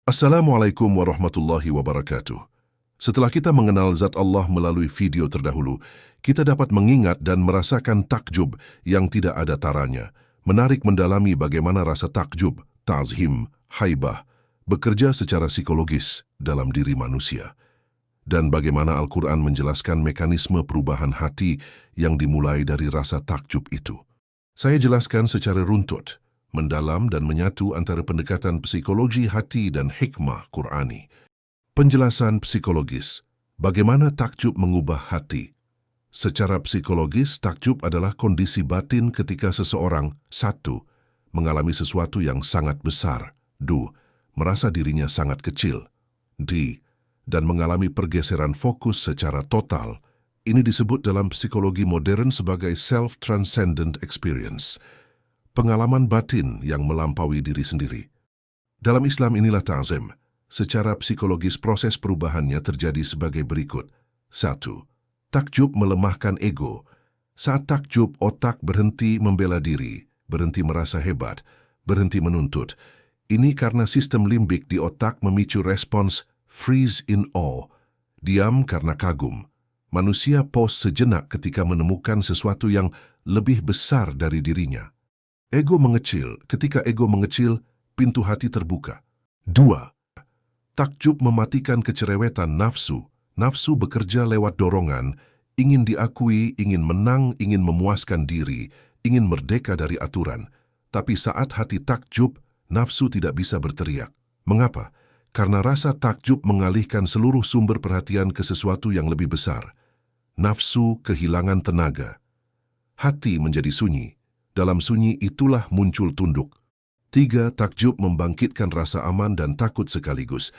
Assalamualaikum warahmatullahi wabarakatuh. Setelah kita mengenal zat Allah melalui video terdahulu, kita dapat mengingat dan merasakan takjub yang tidak ada taranya. Menarik mendalami bagaimana rasa takjub, ta'zim, haibah, bekerja secara psikologis dalam diri manusia. Dan bagaimana Al-Quran menjelaskan mekanisme perubahan hati yang dimulai dari rasa takjub itu. Saya jelaskan secara runtut, mendalam dan menyatu antara pendekatan psikologi hati dan hikmah Qur'ani. Penjelasan psikologis, bagaimana takjub mengubah hati. Secara psikologis, takjub adalah kondisi batin ketika seseorang, 1. Mengalami sesuatu yang sangat besar, 2. Merasa dirinya sangat kecil, D. Dan mengalami pergeseran fokus secara total. Ini disebut dalam psikologi modern sebagai self-transcendent experience. Pengalaman batin yang melampaui diri sendiri. Dalam Islam inilah ta'zim. Secara psikologis proses perubahannya terjadi sebagai berikut. 1. Takjub melemahkan ego. Saat takjub, otak berhenti membela diri, berhenti merasa hebat, berhenti menuntut. Ini karena sistem limbik di otak memicu respons freeze in awe, diam karena kagum. Manusia pause sejenak ketika menemukan sesuatu yang lebih besar dari dirinya. Ego mengecil. Ketika ego mengecil, pintu hati terbuka. 2. Takjub mematikan kecerewetan nafsu. Nafsu bekerja lewat dorongan, ingin diakui, ingin menang, ingin memuaskan diri, ingin merdeka dari aturan. Tapi saat hati takjub, nafsu tidak bisa berteriak. Mengapa? Karena rasa takjub mengalihkan seluruh sumber perhatian ke sesuatu yang lebih besar. Nafsu kehilangan tenaga. Hati menjadi sunyi. Dalam sunyi itulah muncul tunduk. 3. Takjub membangkitkan rasa aman dan takut sekaligus.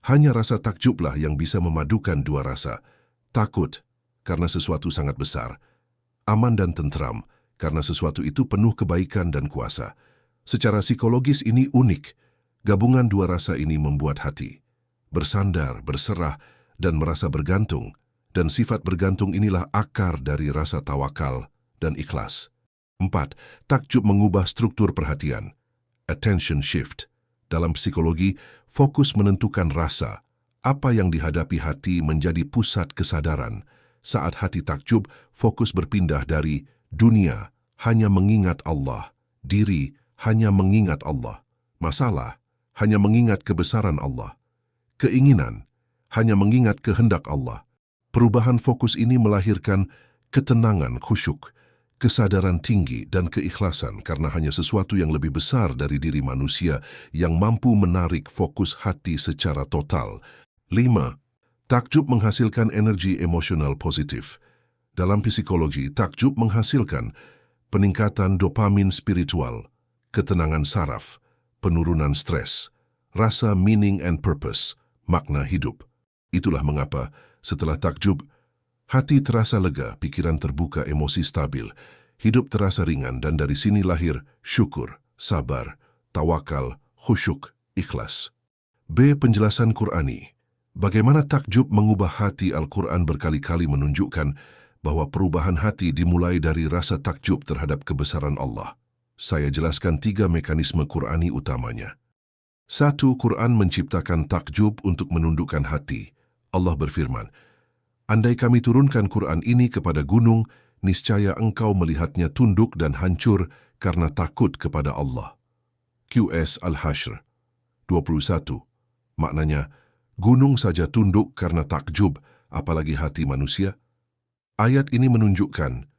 Hanya rasa takjublah yang bisa memadukan dua rasa. Takut, karena sesuatu sangat besar. Aman dan tentram, karena sesuatu itu penuh kebaikan dan kuasa. Secara psikologis ini unik. Gabungan dua rasa ini membuat hati bersandar, berserah, dan merasa bergantung. Dan sifat bergantung inilah akar dari rasa tawakal dan ikhlas. 4. Takjub mengubah struktur perhatian. Attention shift. Dalam psikologi, fokus menentukan rasa. Apa yang dihadapi hati menjadi pusat kesadaran. Saat hati takjub, fokus berpindah dari dunia hanya mengingat Allah, diri hanya mengingat Allah, masalah hanya mengingat kebesaran Allah, keinginan hanya mengingat kehendak Allah. Perubahan fokus ini melahirkan ketenangan khusyuk, kesadaran tinggi dan keikhlasan karena hanya sesuatu yang lebih besar dari diri manusia yang mampu menarik fokus hati secara total. 5. Takjub menghasilkan energi emosional positif. Dalam psikologi, takjub menghasilkan peningkatan dopamin spiritual, ketenangan saraf, penurunan stres, rasa meaning and purpose, makna hidup. Itulah mengapa setelah takjub, hati terasa lega, pikiran terbuka, emosi stabil, hidup terasa ringan, dan dari sini lahir syukur, sabar, tawakal, khusyuk, ikhlas. B. Penjelasan Qur'ani. Bagaimana takjub mengubah hati. Al-Quran berkali-kali menunjukkan bahwa perubahan hati dimulai dari rasa takjub terhadap kebesaran Allah. Saya jelaskan 3 mekanisme Qur'ani utamanya. 1. Quran menciptakan takjub untuk menundukkan hati. Allah berfirman, "Andai kami turunkan Quran ini kepada gunung, niscaya engkau melihatnya tunduk dan hancur karena takut kepada Allah." QS Al-Hashr 21. Maknanya, gunung saja tunduk karena takjub, apalagi hati manusia. Ayat ini menunjukkan,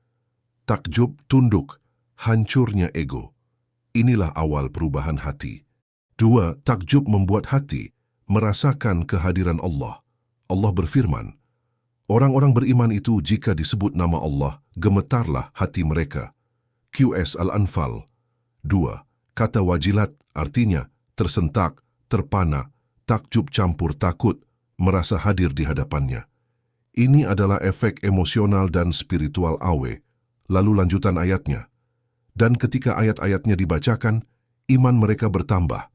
takjub tunduk, hancurnya ego. Inilah awal perubahan hati. 2. Takjub membuat hati merasakan kehadiran Allah. Allah berfirman, "Orang-orang beriman itu jika disebut nama Allah, gemetarlah hati mereka." QS Al-Anfal 2. Kata wajilat artinya tersentak, terpana, takjub campur takut, merasa hadir di hadapannya. Ini adalah efek emosional dan spiritual awe. Lalu lanjutan ayatnya. Dan ketika ayat-ayatnya dibacakan, iman mereka bertambah.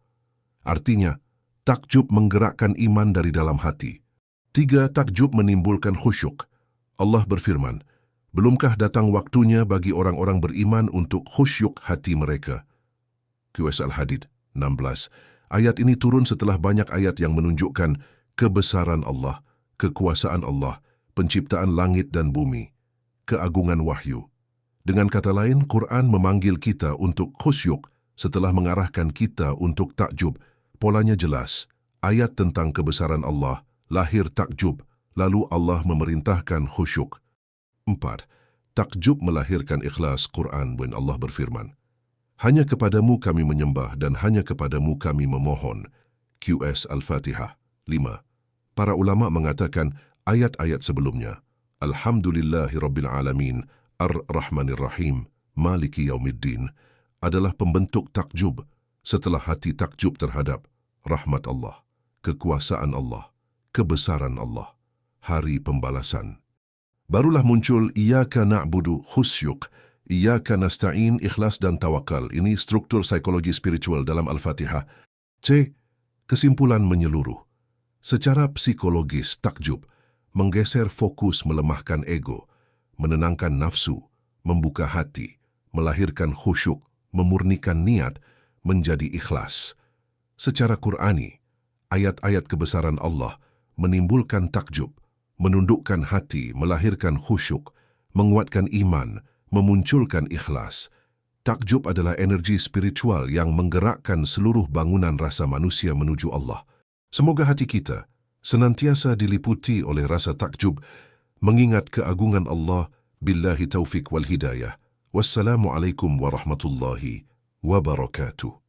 Artinya, takjub menggerakkan iman dari dalam hati. 3. Takjub menimbulkan khusyuk. Allah berfirman, "Belumkah datang waktunya bagi orang-orang beriman untuk khusyuk hati mereka?" QS Al-Hadid 16. Ayat ini turun setelah banyak ayat yang menunjukkan kebesaran Allah, kekuasaan Allah, penciptaan langit dan bumi, keagungan wahyu. Dengan kata lain, Quran memanggil kita untuk khusyuk setelah mengarahkan kita untuk takjub. Polanya jelas, ayat tentang kebesaran Allah, lahir takjub, lalu Allah memerintahkan khusyuk. 4. Takjub melahirkan ikhlas. Quran when Allah berfirman, hanya kepadamu kami menyembah dan hanya kepadamu kami memohon. QS Al-Fatihah 5. Para ulama mengatakan ayat-ayat sebelumnya, Alhamdulillahirrabbilalamin, Ar-Rahmanir-Rahim, Maliki Yaumiddin, adalah pembentuk takjub setelah hati takjub terhadap rahmat Allah, kekuasaan Allah, kebesaran Allah, hari pembalasan. Barulah muncul Iyyaka na'budu khusyuk, Iyyaka nasta'in ikhlas dan tawakal. Ini struktur psikologi spiritual dalam Al-Fatihah. C. Kesimpulan menyeluruh. Secara psikologis, takjub menggeser fokus, melemahkan ego, menenangkan nafsu, membuka hati, melahirkan khusyuk, memurnikan niat, menjadi ikhlas. Secara Qur'ani, ayat-ayat kebesaran Allah menimbulkan takjub, menundukkan hati, melahirkan khusyuk, menguatkan iman, memunculkan ikhlas. Takjub adalah energi spiritual yang menggerakkan seluruh bangunan rasa manusia menuju Allah. Semoga hati kita senantiasa diliputi oleh rasa takjub, mengingat keagungan Allah. Billahi taufiq wal hidayah. Wassalamualaikum warahmatullahi wabarakatuh.